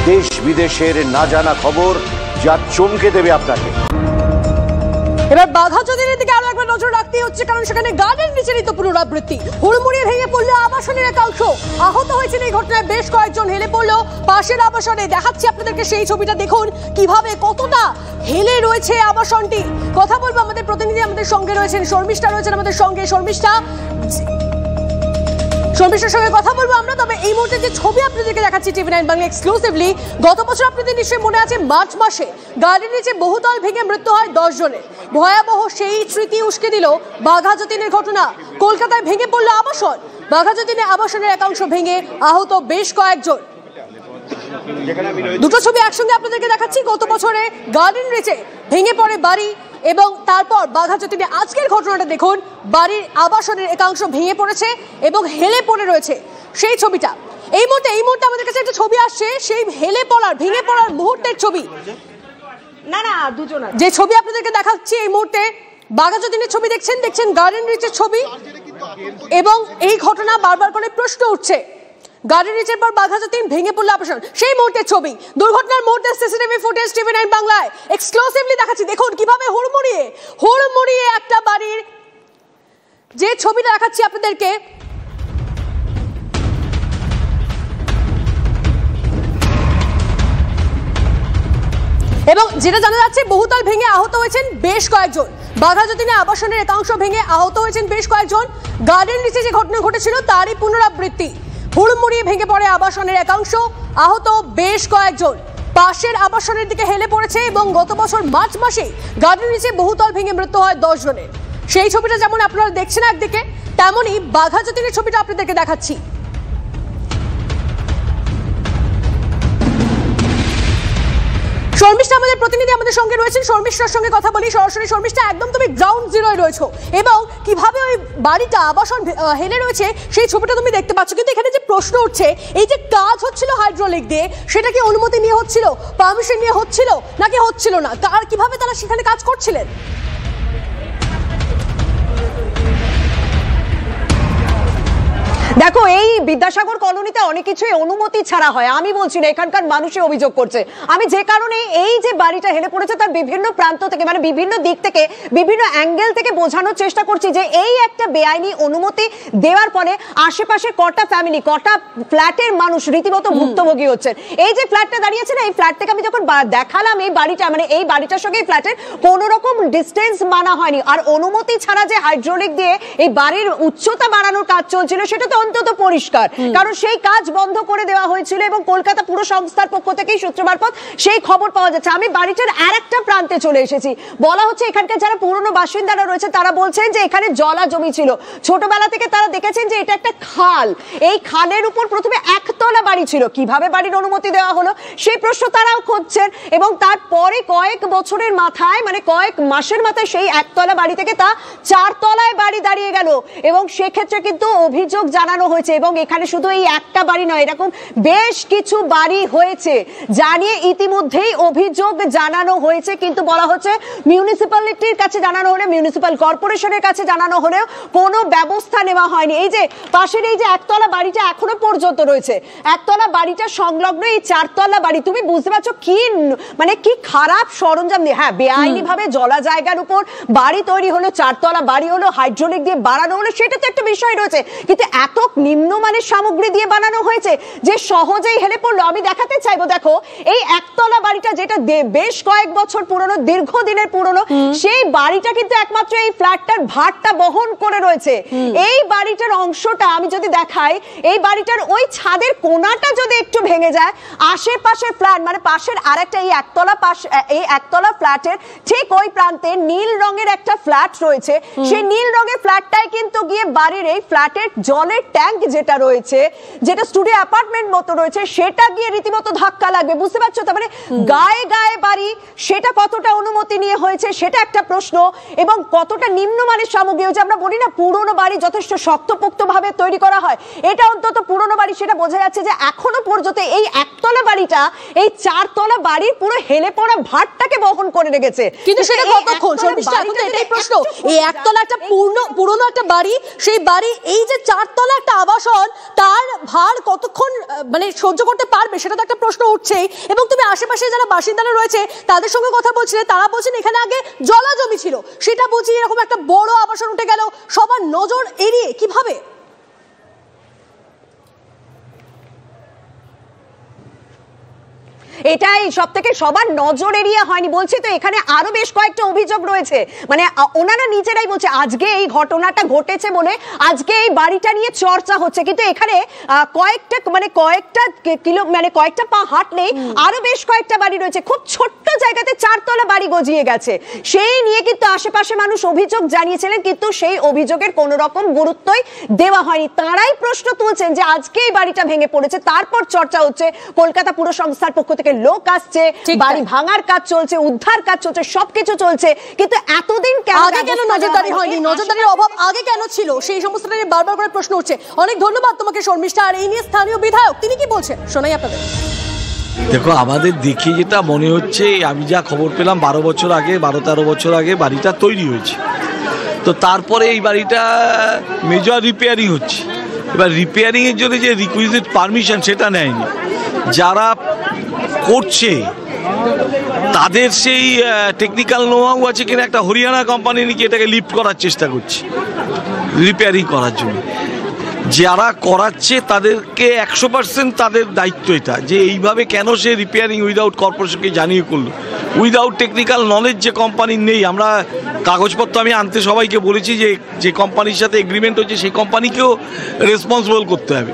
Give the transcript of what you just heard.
দেশ বিদেশের না জানা খবর যা চমকে দেবে আপনাকে। এবার বাঘাযতীনের দিকে আরো একবার নজর রাখতে হচ্ছে, কারণ সেখানে গার্ডেন নিচেরিত পুনরাবৃত্তি। হুড়মুড়িয়ে ভেঙে পড়লো আবাসনের একাংশ, আহত হয়েছেন এই ঘটনায় বেশ কয়েকজন। হেলে পড়লো পাশের আবাসনে। দেখাচ্ছি আপনাদেরকে সেই ছবিটা, দেখুন কিভাবে কতটা হেলে রয়েছে আবাসনটি। কথা বলবো, আমাদের প্রতিনিধি আমাদের সঙ্গে রয়েছেন, শর্মিষ্ঠা রয়েছেন আমাদের সঙ্গে। শর্মিষ্ঠার সঙ্গে কথা বলবো আমরা। তবে এই মুহূর্তে যে ছবি আপনাদেরকে দেখাচ্ছি TV9 বাংলা এক্সক্লুসিভলি, গত বছর আপনাদের নিশ্চয়ই মনে আছে মার্চ মাসে গার্ডেন নিচে বহুতল ভেঙে মৃত্যু হয় 10 জনের। ভয়াবহ সেই স্মৃতি উস্কে দিল বাঘাযতীনের ঘটনা। কলকাতায় ভেঙে পড়ল আবাসন, বাঘাযতীনে আবাসনের একাংশ ভেঙে আহত বেশ কয়েকজন। দুটো ছবি একসঙ্গে আপনাদেরকে দেখাচ্ছি। গত বছরে গার্ডেন নিচে ভেঙে পড়ে বাড়ি, এবং তারপর বাঘাযতীনে আজকের ঘটনাটা দেখুন, বাড়ির আবাসনের একাংশ ভেঙে পড়েছে এবং হেলে পড়ে রয়েছে সেই ছবিটা। এই মুহূর্তে আমাদের কাছে একটা ছবি আসছে, সেই হেলে পড়ার ভেঙে পড়ার মুহূর্তের ছবি। যে ছবি আপনাদেরকে দেখাচ্ছি এই মুহূর্তে বাঘাযতীনের ছবি দেখছেন গার্ডেন রিচের ছবি। এবং এই ঘটনা বারবার করে প্রশ্ন উঠছে, গার্ডেন রিচের পর বাঘাযতীন ভেঙে পড়ল আবাসন, সেই মুহূর্তের ছবি। দুর্ঘটনার মুহূর্তে সিসিটিভি ফুটেজ TV9 বাংলায় এক্সক্লুসিভলি দেখাচ্ছি। দেখুন কিভাবে হুড়মুড়িয়ে একটা বাড়ির যে ছবিটা দেখাচ্ছি আপনাদেরকে, এবং যেটা জানা যাচ্ছে বহুতল ভেঙে আহত হয়েছেন বেশ কয়েকজন। বাঘাযতীনে আবাসনের একাংশ ভেঙে আহত হয়েছেন বেশ কয়েকজন। গার্ডেন নিচে যে ঘটনা ঘটেছিল তারই পুনরাবৃত্তি। হুড়মুড়িয়ে ভেঙে পড়ে আবাসনের একাংশ, আহত বেশ কয়েকজন। পাশের আবাসনের দিকে হেলে পড়েছে, এবং গত বছর মার্চ মাসে গার্ডেন নিচে বহুতল ভেঙে মৃত্যু হয় 10 জনের। সেই ছবিটা যেমন আপনারা দেখছেন একদিকে, তেমনই বাঘাযতীনের ছবিটা আপনাদেরকে দেখাচ্ছি। শর্মিষ্ঠা আমাদের প্রতিনিধি আমাদের সঙ্গে রয়েছেন, শর্মিষ্ঠার সঙ্গে কথা বলি সরাসরি। শর্মিষ্ঠা, একদম তুমি গ্রাউন্ড জিরোয় রয়েছো, এবং কিভাবে ওই বাড়িটা আবাসন হেলে রয়েছে সেই ছবিটা তুমি দেখতে পাচ্ছ। কিন্তু এখানে যে প্রশ্ন উঠছে, এই যে কাজ হচ্ছিল হাইড্রোলিক দিয়ে, সেটা কি অনুমতি নিয়ে হচ্ছিল, পারমিশন নিয়ে হচ্ছিল, নাকি হচ্ছিল না? আর কিভাবে তারা সেখানে কাজ করছিলেন? দেখো, এই বিদ্যাসাগর কলোনিতে অনেক কিছুই অনুমতি ছাড়া হয়। আমি বলছি না, এখানকার মানুষই অভিযোগ করছে। আমি যে কারণে এই যে বাড়িটা হেলে পড়েছে তার বিভিন্ন প্রান্ত থেকে, মানে বিভিন্ন দিক থেকে, বিভিন্ন অ্যাঙ্গেল থেকে বোঝানোর চেষ্টা করছি যে এই একটা বেআইনি অনুমতি দেওয়ার পরে আশেপাশে কটা ফ্যামিলি, কটা ফ্ল্যাটের মানুষ রীতিমতো ভুক্তভোগী হচ্ছেন। এই যে ফ্ল্যাটটা দাঁড়িয়েছে না, এই ফ্ল্যাট থেকে আমি যখন দেখালাম এই বাড়িটা, মানে এই বাড়িটার সঙ্গে এই ফ্ল্যাটের কোনো রকম ডিস্টেন্স মানা হয়নি। আর অনুমতি ছাড়া যে হাইড্রোলিক দিয়ে এই বাড়ির উচ্চতা বাড়ানোর কাজ চলছিল, সেটা তো অন্তত পরিষ্কার, কারণ সেই কাজ বন্ধ করে দেওয়া হয়েছিল। এবং কলকাতা পুর সংস্থার পক্ষ থেকেই সূত্র মারফত সেই খবর পাওয়া যাচ্ছে। আমি বাড়িটার আরেকটা প্রান্তে চলে এসেছি। বলা হচ্ছে এখানকার যারা পুরনো বাসিন্দারা রয়েছে তারা বলছেন যে এখানে জলা জমি ছিল। ছোটবেলা থেকে তারা দেখেছেন যে এটা একটা খাল, এই খালের উপর প্রথমে একতলা বাড়ি ছিল। কিভাবে বাড়ির অনুমতি দেওয়া হলো সেই প্রশ্ন তারাও খুঁজছেন। এবং তারপরে কয়েক বছরের মাথায়, মানে কয়েক মাসের মাথায় সেই একতলা বাড়ি থেকে তা 4 তলায় বাড়ি দাঁড়িয়ে গেল। এবং সেক্ষেত্রে কিন্তু অভিযোগ জানানো হয়েছে। এবং এখানে শুধু এই একটা বাড়ি নয়, এরকম বেশ কিছু বাড়ি হয়েছে, জানিয়ে ইতিমধ্যেই অভিযোগ জানানো হয়েছে। কিন্তু বলা হচ্ছে মিউনিসিপ্যালিটির কাছে জানানো হলে, মিউনিসিপ্যাল কর্পোরেশনের কাছে জানানো হলেও কোনো ব্যবস্থা নেওয়া হয়নি। এই যে পাশের এই যে একতলা বাড়িটা এখনো পর্যন্ত রয়েছে, একতলা বাড়িটা সংলগ্ন এই 4 তলা বাড়ি। তুমি বুঝতে পারছো কি, মানে কি খারাপ সরঞ্জাম দিয়ে, হ্যাঁ বেআইনি ভাবে জলা জায়গার উপর বাড়ি তৈরি হলো, 4 তলা বাড়ি হলো, হাইড্রোলিক দিয়ে বাড়ানো হলো, সেটা তো একটা বিষয় রয়েছে। কিন্তু এত নিম্নমানের সামগ্রী দিয়ে বানানো হয়েছে যে সহজেই হেলে পড়লো। আমি দেখাতে চাইবো, দেখো এই একতলা বাড়িটা যেটা বেশ কয়েক বছর পুরনো, দীর্ঘদিনের পুরনো, সেই বাড়িটা কিন্তু একমাত্র এই ফ্ল্যাটটার ভারটা বহন করে রয়েছে। এই বাড়িটার অংশটা আমি যদি দেখাই, এই বাড়িটার ওই ছাদের কোণাটা যদি একটু ভেঙে যায়, আশেপাশের ফ্ল্যাট, মানে পাশের আরেকটা এই একতলা ফ্ল্যাটের ঠিক ওই প্রান্তে নীল রঙের একটা ফ্ল্যাট রয়েছে। সেই নীল রঙের ফ্ল্যাটটাই কিন্তু গিয়ে বাড়ির এই ফ্ল্যাটের জলের ট্যাঙ্ক যেটা রয়েছে, যেটা স্টুডিও অ্যাপার্টমেন্ট মতো রয়েছে, সেটা গিয়ে রীতিমতো ধাক্কা লাগবে। বুঝতে পারছো? তার মানে গায়ে গায়ে বাড়ি, সেটা কতটা অনুমতি নিয়ে হয়েছে সেটা একটা প্রশ্ন। এবং কতটা নিম্নমানের সামগ্রী, যে আমরা বলি না পুরনো বাড়ি যথেষ্ট শক্তপোক্ত ভাবে তৈরি করা হয়, এটা অন্তত পুরনো বাড়ি, সেটা বোঝা যাচ্ছে যে এখনো পর্যন্ত এই একতলা বাড়িটা এই 4 তলা বাড়ির পুরো হেলে পড়া ভারটাকে বহন করে রেখেছে। কিন্তু সেটা কতক্ষণ? শর্মিষ্ঠা, এখন তো এটাই প্রশ্ন, এই একতলা একটা পুরনো একটা বাড়ি, সেই বাড়ি এই যে 4 তলা একটা আবাসন, তার ভার কতক্ষণ মানে সহ্য করতে পারবে, সেটা তো একটা প্রশ্ন উঠছেই। এবং তুমি আশেপাশে যারা বাসিন্দারা রয়েছে তাদের সঙ্গে কথা বলছিলে, তারা বলছেন এখানে আগে জলা জমি ছিল, সেটা বুঝি এরকম একটা বড় আবাসন উঠে গেল সবার নজর এড়িয়ে কিভাবে? এটাই সব থেকে সবার নজর এড়িয়ে হয়নি, বলছি তো এখানে আরো বেশ কয়েকটা অভিযোগ রয়েছে। মানে ওনারা নিজেরাই বলছে আজকে এই ঘটনাটা ঘটেছে বলে আজকে এই বাড়িটা নিয়ে চর্চা হচ্ছে, কিন্তু এখানে কয়েকটা পা হাঁটলেই আরো বেশ কয়েকটা বাড়ি রয়েছে, খুব ছোট্ট জায়গাতে 4 তলা বাড়ি গজিয়ে গেছে। সেই নিয়ে কিন্তু আশেপাশে মানুষ অভিযোগ জানিয়েছিলেন, কিন্তু সেই অভিযোগের কোনো রকম গুরুত্বই দেওয়া হয়নি। তারাই প্রশ্ন তুলছেন যে আজকে এই বাড়িটা ভেঙে পড়েছে, তারপর চর্চা হচ্ছে, কলকাতা পুর সংস্থার পক্ষ থেকে লোক আসছে, বাড়ি ভাঙার কাজ চলছে, উদ্ধার কাজ চলছে, সবকিছু চলছে, কিন্তু এতদিন আগে কেন নজরদারি হয়নি? নজরদারির অভাব আগে কেন ছিল? সেই সমস্তটা নিয়ে বারবার করে প্রশ্ন উঠছে। অনেক ধন্যবাদ তোমাকে শর্মিষ্ঠা। আর এই নিয়ে স্থানীয় বিধায়ক তিনি কি বলছেন শোনাই আপনাদের। দেখো, আমাদের দেখে যেটা মনে হচ্ছে, আমি যা খবর পেলাম 12 বছর আগে 12-13 বছর আগে বাড়িটা তৈরি হয়েছে, তো তারপরে এই বাড়িটা মেজর রিপেয়ারিং হচ্ছে। এবার রিপেয়ারিংয়ের জন্য যে রিকুইজিট পারমিশন সেটা নেয়নি, যারা করছে তাদের সেই টেকনিক্যাল নোহাউ আছে কিনা একটা হরিয়ানা কোম্পানি নাকি এটাকে লিফট করার চেষ্টা করছে রিপেয়ারিং করার জন্য। যারা করাচ্ছে তাদেরকে 100% তাদের দায়িত্ব এটা, যে এইভাবে কেন সে রিপেয়ারিং উইদাউট কর্পোরেশনকে জানিয়ে করলো, উইদাউট টেকনিক্যাল নলেজ যে কোম্পানির নেই। আমরা কাগজপত্র আমি আনতে সবাইকে বলেছি, যে কোম্পানির সাথে এগ্রিমেন্ট হচ্ছে সেই কোম্পানিকেও রেসপন্সিবল করতে হবে।